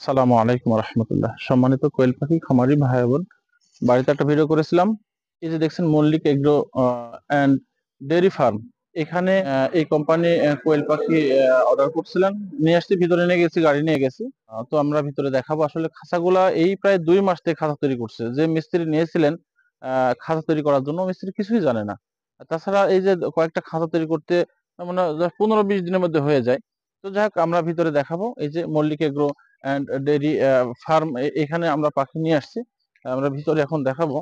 আসসালামু আলাইকুম রহমতুল্লাহ। সম্মানিত কোয়েল পাখি খামারি ভাই বোন, বাড়িতে একটা ভিডিও করেছিলাম। এই যে দেখছেন Mallik agro and dairy farm. এখানে এই কোম্পানি কোয়েল পাখি অর্ডার করছিলেন, নিয়ে আসছি, ভিতরে নিয়ে গেছি, গাড়ি নিয়ে গেছি। তো আমরা ভিতরে দেখাবো। আসলে খাঁচাগুলা এই প্রায় 2 মাস থেকে খাঁচা তৈরি করছে। যে মিস্ত্রি নিয়েছিলেন খাঁচা তৈরি করার জন্য, মিস্ত্রি কিছুই জানে না। তাছাড়া এই যে কয়েকটা খাঁচা তৈরি করতে মানে 15-20 দিনের মধ্যে হয়ে যায়। তো যাই হোক, আমরা ভিতরে দেখাবো। এই যে Mallik agro and dairy farm, এখানে আমরা পাখি নিয়ে আসছি। আমরা ভিতরে এখন দেখাবো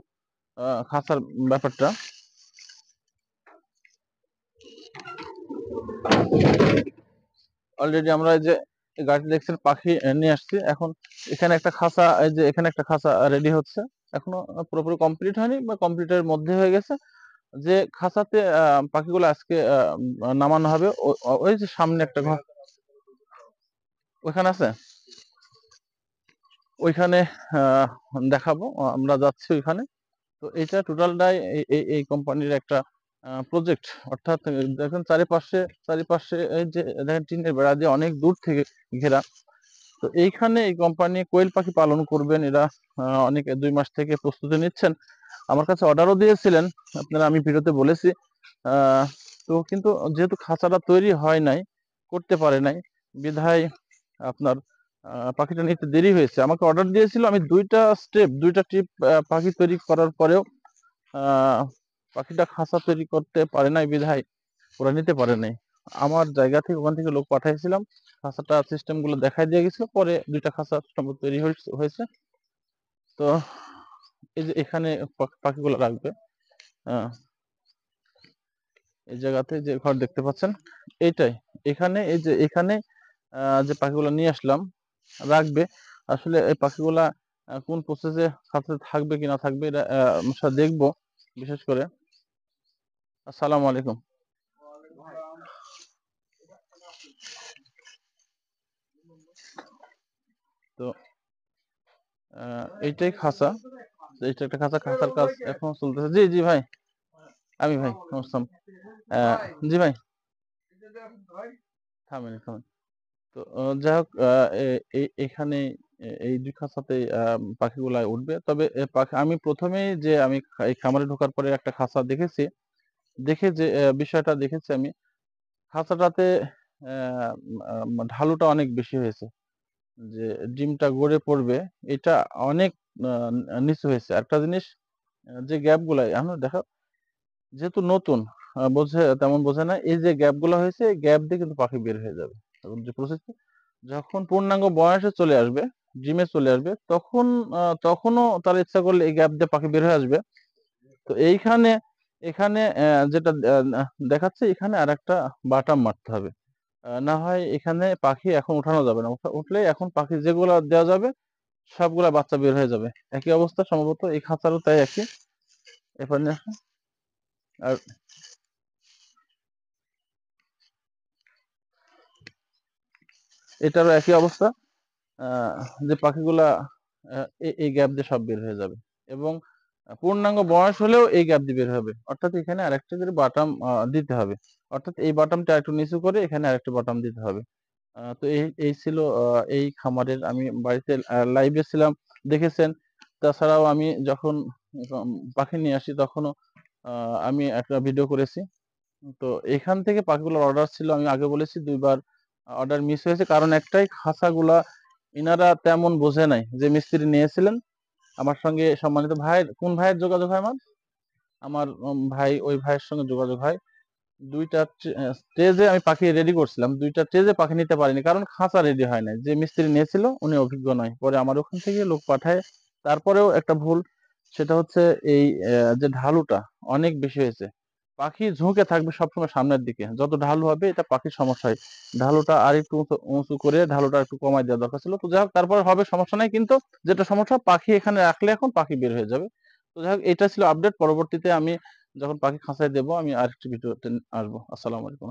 খাঁচার ব্যাপারটা। অলরেডি আমরা এই যে গাড়ি দেখছেন, পাখি নিয়ে আসছি। এখন এখানে একটা খাঁচা, এই যে এখানে একটা খাঁচা রেডি হচ্ছে। এখনো পুরোপুরি কমপ্লিট হয়নি বা কমপ্লিটের মধ্যে হয়ে গেছে। যে খাঁচাতে পাখিগুলো আজকে নামানো হবে। ওই যে সামনে একটা ঘর ওইখানে আছে, ওইখানে আহ, দেখাবো। আমরা যাচ্ছি ওইখানে। তো এটা টোটালটাই এই কোম্পানির একটা প্রজেক্ট। অর্থাৎ দেখেন চারিপাশে চারিপাশে এই যে দেখেন টিনের বেড়া দিয়ে অনেক দূর থেকে ঘেরা। তো এইখানে এই কোম্পানি কোয়েল পাখি পালন করবেন। এরা অনেক 2 মাস থেকে প্রস্তুতি নিচ্ছেন। আমার কাছে অর্ডারও দিয়েছিলেন, আপনারা, আমি ভিডিওতে বলেছি। আহ, তো কিন্তু যেহেতু খাঁচাটা তৈরি হয় নাই, করতে পারে নাই, বিধায় আপনার পাখিটা নিতে দেরি হয়েছে। আমাকে অর্ডার দিয়েছিল, আমি দুইটা ট্রিপ পাখি তৈরি করার পরেও আহ পাখিটা খাঁচা তৈরি করতে পারে নাই, বিধায় ওরা নিতে পারে নাই। আমার জায়গা থেকে ওখান থেকে লোক পাঠাইছিলাম, খাঁচাটা সিস্টেম গুলো দেখাই দিয়ে গেছিল। পরে দুইটা খাঁচা সম্ভবত তৈরি হয়েছে। তো এই যে এখানে পাখিগুলো রাখবে। আহ এই জায়গাতে যে ঘর দেখতে পাচ্ছেন, এইটাই। এখানে এই যে এখানে যে পাখিগুলো নিয়ে আসলাম রাখবে। আসলে এই পাখিগুলা কোন প্রসেসে খাঁচাতে থাকবে কি না থাকবে, এটা আমরা দেখবো বিশেষ করে। আসসালামু আলাইকুম। তো এইটাই খাঁচা। এইটা একটা খাঁচা, খাঁচার কাজ এখন চলতেছে। জি জি ভাই, আমি ভাই নমস্কার। জি ভাই, থামেন থামেন। তো যাই হোক, এখানে এই দুই খাঁচাতে পাখিগুলা উঠবে। তবে পাখি আমি প্রথমেই যে আমি এই খামারে ঢোকার পরে একটা খাঁচা দেখেছি। দেখে যে বিষয়টা দেখেছি আমি, খাঁচাটাতে ঢালুটা অনেক বেশি হয়েছে। যে ডিমটা গড়ে পড়বে, এটা অনেক নিচু হয়েছে। একটা জিনিস, যে গ্যাপ গুলা এখন দেখো, যেহেতু নতুন, বোঝে তেমন বোঝে না। এই যে গ্যাপ গুলো হয়েছে, এই গ্যাপ দিয়ে কিন্তু পাখি বের হয়ে যাবে। এবং যে প্রসেস, যখন পূর্ণাঙ্গ বয়সে চলে আসবে, জিমে চলে আসবে, তখন তখনও তার ইচ্ছা করলে এই গ্যাপ দিয়ে পাখি বের হয়ে আসবে। তো এইখানে এখানে যেটা দেখাচ্ছে, এখানে আর একটা বাটাম মারতে হবে। না হয় এখানে পাখি এখন উঠানো যাবে না। উঠলে এখন পাখি যেগুলো দেওয়া যাবে সবগুলা বাচ্চা বের হয়ে যাবে। একই অবস্থা সম্ভবত এই খাঁচারও তাই একই। এরপর নিয়ে আসো। আর এটারও একই অবস্থা। যে পাখিগুলা এই গ্যাপ দিয়ে সব বের হয়ে যাবে। এবং পূর্ণাঙ্গ বয়স হলেও এই গ্যাপ দিয়ে বের হবে। অর্থাৎ এখানে আরেকটা করে বাটাম দিতে হবে। অর্থাৎ এই বাটামটা একটু নিচু করে এখানে আরেকটা বাটাম দিতে হবে। তো এই এই ছিল এই খামারের। আমি বাড়িতে লাইভে ছিলাম, দেখেছেন। তাছাড়াও আমি যখন পাখি নিয়ে আসি তখনও আমি একটা ভিডিও করেছি। তো এখান থেকে পাখিগুলোর অর্ডার ছিল, আমি আগে বলেছি, 2বার অর্ডার মিস হয়েছে। কারণ একটাই, খাঁচাগুলা ইনারা তেমন বোঝে নাই। যে মিস্ত্রি নিয়েছিলেন আমার সঙ্গে, সম্মানিত ভাই, কোন ভাইয়ের যোগাযোগ হয় আমার? আমার ভাই, ওই ভাইয়ের সঙ্গে যোগাযোগ হয়। দুইটা স্টেজে আমি পাখি রেডি করছিলাম, দুইটা স্টেজে পাখি নিতে পারিনি, কারণ খাঁচা রেডি হয় নাই। যে মিস্ত্রি নিয়েছিল উনি অভিজ্ঞ নয়। পরে আমার ওখান থেকে লোক পাঠায়। তারপরেও একটা ভুল, সেটা হচ্ছে এই যে ঢালুটা অনেক বেশি হয়েছে। পাখি ঝুঁকে থাকবে সবসময় সামনের দিকে, যত ঢালু হবে এটা পাখির সমস্যা হয়। ঢালুটা আর একটু উঁচু করে ঢালুটা একটু কমাই দেওয়া দরকার ছিল। তো যাই হোক, তারপরে হবে, সমস্যা নাই। কিন্তু যেটা সমস্যা, পাখি এখানে রাখলে এখন পাখি বের হয়ে যাবে। তো যাই হোক, এটা ছিল আপডেট। পরবর্তীতে আমি যখন পাখি খাঁচায় দেবো, আমি আরেকটি ভিডিওতে আসবো। আসসালামু আলাইকুম।